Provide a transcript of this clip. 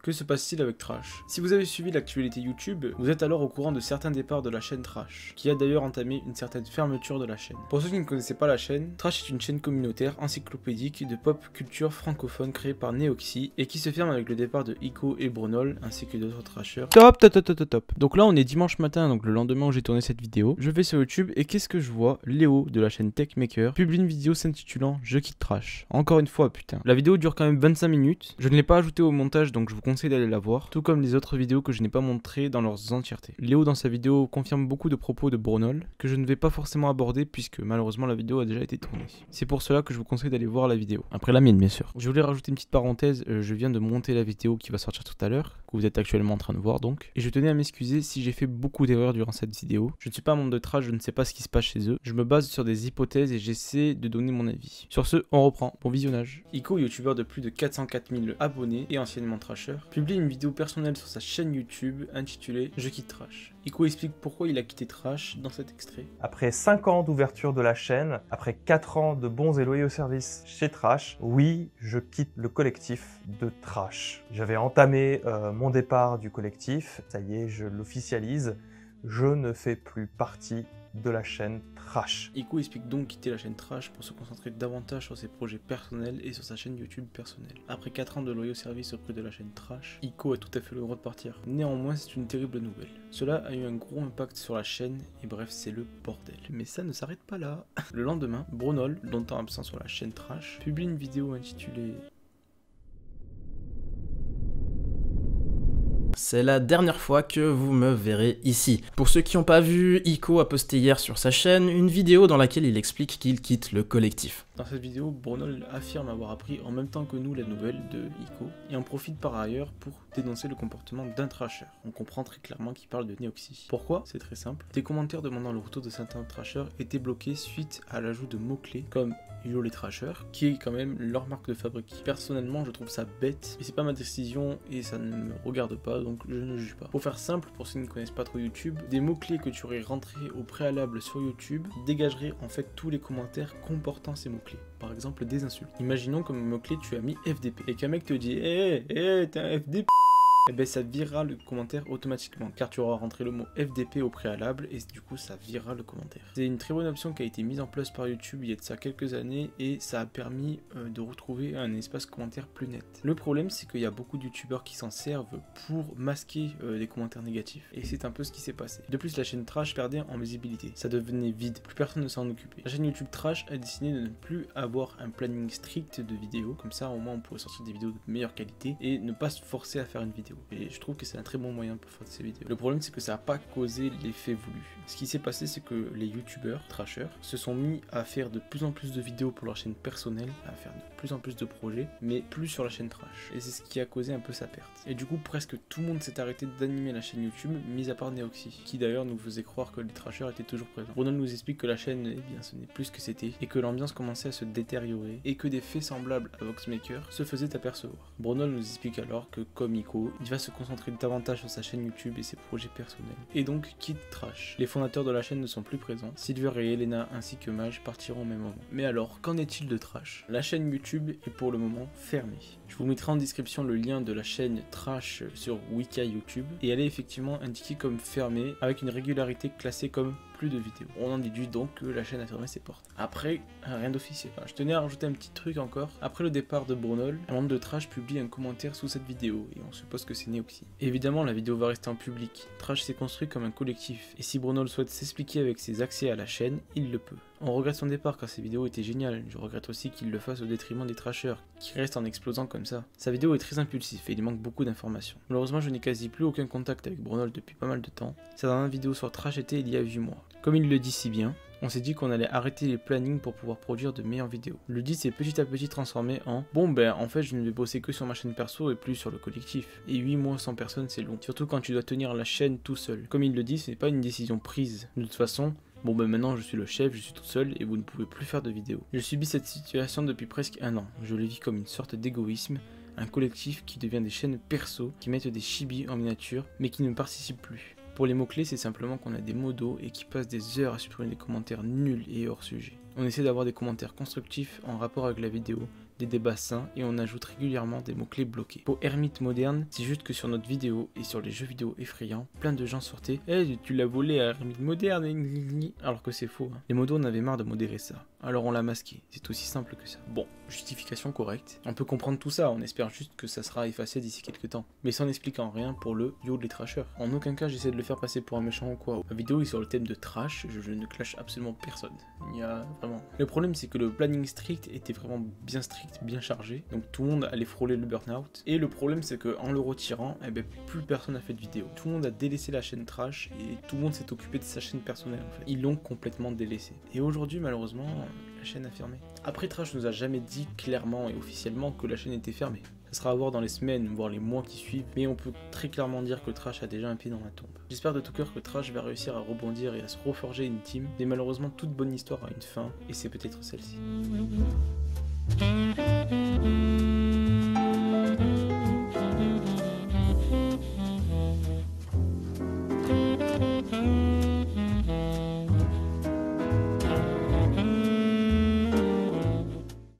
Que se passe-t-il avec Trash? Si vous avez suivi l'actualité YouTube, vous êtes alors au courant de certains départs de la chaîne Trash, qui a d'ailleurs entamé une certaine fermeture de la chaîne. Pour ceux qui ne connaissaient pas la chaîne, Trash est une chaîne communautaire encyclopédique de pop culture francophone créée par Neoxy et qui se ferme avec le départ de Ico et Bronol ainsi que d'autres trashers. Top. Donc là on est dimanche matin, donc le lendemain où j'ai tourné cette vidéo. Je vais sur YouTube et qu'est-ce que je vois? Léo de la chaîne Techmaker publie une vidéo s'intitulant Je quitte Trash. Encore une fois, putain. La vidéo dure quand même 25 minutes. Je ne l'ai pas ajoutée au montage donc je vous conseille d'aller la voir, tout comme les autres vidéos que je n'ai pas montrées dans leur entièreté. Léo dans sa vidéo confirme beaucoup de propos de Bronol que je ne vais pas forcément aborder puisque malheureusement la vidéo a déjà été tournée. C'est pour cela que je vous conseille d'aller voir la vidéo. Après la mienne bien sûr. Je voulais rajouter une petite parenthèse, je viens de monter la vidéo qui va sortir tout à l'heure, que vous êtes actuellement en train de voir donc. Et je tenais à m'excuser si j'ai fait beaucoup d'erreurs durant cette vidéo. Je ne suis pas un membre de Trash, je ne sais pas ce qui se passe chez eux. Je me base sur des hypothèses et j'essaie de donner mon avis. Sur ce, on reprend. Bon visionnage. Ico, youtubeur de plus de 404 000 abonnés et anciennement Trasher, publie une vidéo personnelle sur sa chaîne YouTube intitulée Je quitte Trash. Ico explique pourquoi il a quitté Trash dans cet extrait. Après 5 ans d'ouverture de la chaîne, après 4 ans de bons et loyaux services chez Trash, oui, je quitte le collectif de Trash. J'avais entamé mon départ du collectif, ça y est, je l'officialise, je ne fais plus partie de la chaîne Trash. Ico explique donc quitter la chaîne Trash pour se concentrer davantage sur ses projets personnels et sur sa chaîne YouTube personnelle. Après 4 ans de loyaux services auprès de la chaîne Trash, Ico a tout à fait le droit de partir. Néanmoins, c'est une terrible nouvelle. Cela a eu un gros impact sur la chaîne et bref, c'est le bordel. Mais ça ne s'arrête pas là. Le lendemain, Bronol, longtemps absent sur la chaîne Trash, publie une vidéo intitulée C'est la dernière fois que vous me verrez ici. Pour ceux qui n'ont pas vu, Ico a posté hier sur sa chaîne une vidéo dans laquelle il explique qu'il quitte le collectif. Dans cette vidéo, Bronol affirme avoir appris en même temps que nous la nouvelle de Ico et en profite par ailleurs pour dénoncer le comportement d'un trasher. On comprend très clairement qu'il parle de Neoxy. Pourquoi? C'est très simple. Des commentaires demandant le retour de certains trashers étaient bloqués suite à l'ajout de mots-clés comme Yo les trashers, qui est quand même leur marque de fabrique. Personnellement, je trouve ça bête, mais c'est pas ma décision et ça ne me regarde pas, donc je ne juge pas. Pour faire simple, pour ceux qui ne connaissent pas trop YouTube, des mots-clés que tu aurais rentrés au préalable sur YouTube dégageraient en fait tous les commentaires comportant ces mots-clés. Par exemple, des insultes. Imaginons comme mot-clé tu as mis FDP et qu'un mec te dit t'es un FDP. Et ben ça virera le commentaire automatiquement car tu auras rentré le mot FDP au préalable et du coup ça virera le commentaire. C'est une très bonne option qui a été mise en place par YouTube il y a de ça quelques années et ça a permis de retrouver un espace commentaire plus net. Le problème c'est qu'il y a beaucoup de youtubeurs qui s'en servent pour masquer les commentaires négatifs et c'est un peu ce qui s'est passé. De plus la chaîne Trash perdait en visibilité, ça devenait vide, plus personne ne s'en occupait. La chaîne YouTube Trash a décidé de ne plus avoir un planning strict de vidéos, comme ça au moins on pourrait sortir des vidéos de meilleure qualité et ne pas se forcer à faire une vidéo. Et je trouve que c'est un très bon moyen pour faire ces vidéos. Le problème c'est que ça n'a pas causé l'effet voulu. Ce qui s'est passé c'est que les youtubeurs, trashers, se sont mis à faire de plus en plus de vidéos pour leur chaîne personnelle, à faire de plus en plus de projets, mais plus sur la chaîne Trash. Et c'est ce qui a causé un peu sa perte. Et du coup presque tout le monde s'est arrêté d'animer la chaîne YouTube, mis à part Neoxy, qui d'ailleurs nous faisait croire que les trashers étaient toujours présents. Bronol nous explique que la chaîne, eh bien ce n'est plus ce que c'était, et que l'ambiance commençait à se détériorer, et que des faits semblables à Voxmaker se faisaient apercevoir. Bronol nous explique alors que comme Ico, il va se concentrer davantage sur sa chaîne YouTube et ses projets personnels. Et donc quitte Trash. Les fondateurs de la chaîne ne sont plus présents. Silver et Elena ainsi que Mage partiront au même moment. Mais alors, qu'en est-il de Trash? La chaîne YouTube est pour le moment fermée. Je vous mettrai en description le lien de la chaîne Trash sur Wiki YouTube et elle est effectivement indiquée comme fermée avec une régularité classée comme plus de vidéos. On en déduit donc que la chaîne a fermé ses portes. Après, rien d'officiel. Je tenais à rajouter un petit truc encore. Après le départ de Bronol, un membre de Trash publie un commentaire sous cette vidéo et on suppose que c'est Neoxy. Évidemment, la vidéo va rester en public. Trash s'est construit comme un collectif et si Bronol souhaite s'expliquer avec ses accès à la chaîne, il le peut. On regrette son départ car ses vidéos étaient géniales. Je regrette aussi qu'il le fasse au détriment des trashers, qui restent en explosant comme ça. Sa vidéo est très impulsive et il manque beaucoup d'informations. Malheureusement, je n'ai quasi plus aucun contact avec Bronol depuis pas mal de temps. Sa dernière vidéo sur Trash était il y a 8 mois. Comme il le dit si bien, on s'est dit qu'on allait arrêter les plannings pour pouvoir produire de meilleures vidéos. Le dit s'est petit à petit transformé en bon ben en fait je ne vais bosser que sur ma chaîne perso et plus sur le collectif. Et 8 mois sans personne c'est long. Surtout quand tu dois tenir la chaîne tout seul. Comme il le dit, ce n'est pas une décision prise. De toute façon, bon ben maintenant je suis le chef, je suis tout seul et vous ne pouvez plus faire de vidéos. Je subis cette situation depuis presque 1 an. Je le vis comme une sorte d'égoïsme. Un collectif qui devient des chaînes perso, qui mettent des chibis en miniature, mais qui ne participent plus. Pour les mots-clés, c'est simplement qu'on a des modos et qui passent des heures à supprimer des commentaires nuls et hors sujet. On essaie d'avoir des commentaires constructifs en rapport avec la vidéo, des débats sains et on ajoute régulièrement des mots-clés bloqués. Pour Hermite Moderne, c'est juste que sur notre vidéo et sur les jeux vidéo effrayants, plein de gens sortaient « Eh, tu l'as volé à Hermite Moderne !» alors que c'est faux. Hein. Les modos en avaient marre de modérer ça. Alors on l'a masqué, c'est aussi simple que ça. Bon, justification correcte. On peut comprendre tout ça, on espère juste que ça sera effacé d'ici quelques temps. Mais ça n'expliquant rien pour le yo les trashers. En aucun cas j'essaie de le faire passer pour un méchant ou quoi. Ma vidéo est sur le thème de trash, je ne clash absolument personne. Il y a vraiment... Le problème c'est que le planning strict était vraiment bien strict, bien chargé. Donc tout le monde allait frôler le burn-out. Et le problème c'est que en le retirant, eh ben, plus personne n'a fait de vidéo. Tout le monde a délaissé la chaîne trash et tout le monde s'est occupé de sa chaîne personnelle en fait. Ils l'ont complètement délaissé. Et aujourd'hui malheureusement... la chaîne a fermé. Après, Trash nous a jamais dit clairement et officiellement que la chaîne était fermée. Ça sera à voir dans les semaines, voire les mois qui suivent, mais on peut très clairement dire que Trash a déjà un pied dans la tombe. J'espère de tout cœur que Trash va réussir à rebondir et à se reforger une team, mais malheureusement toute bonne histoire a une fin, et c'est peut-être celle-ci.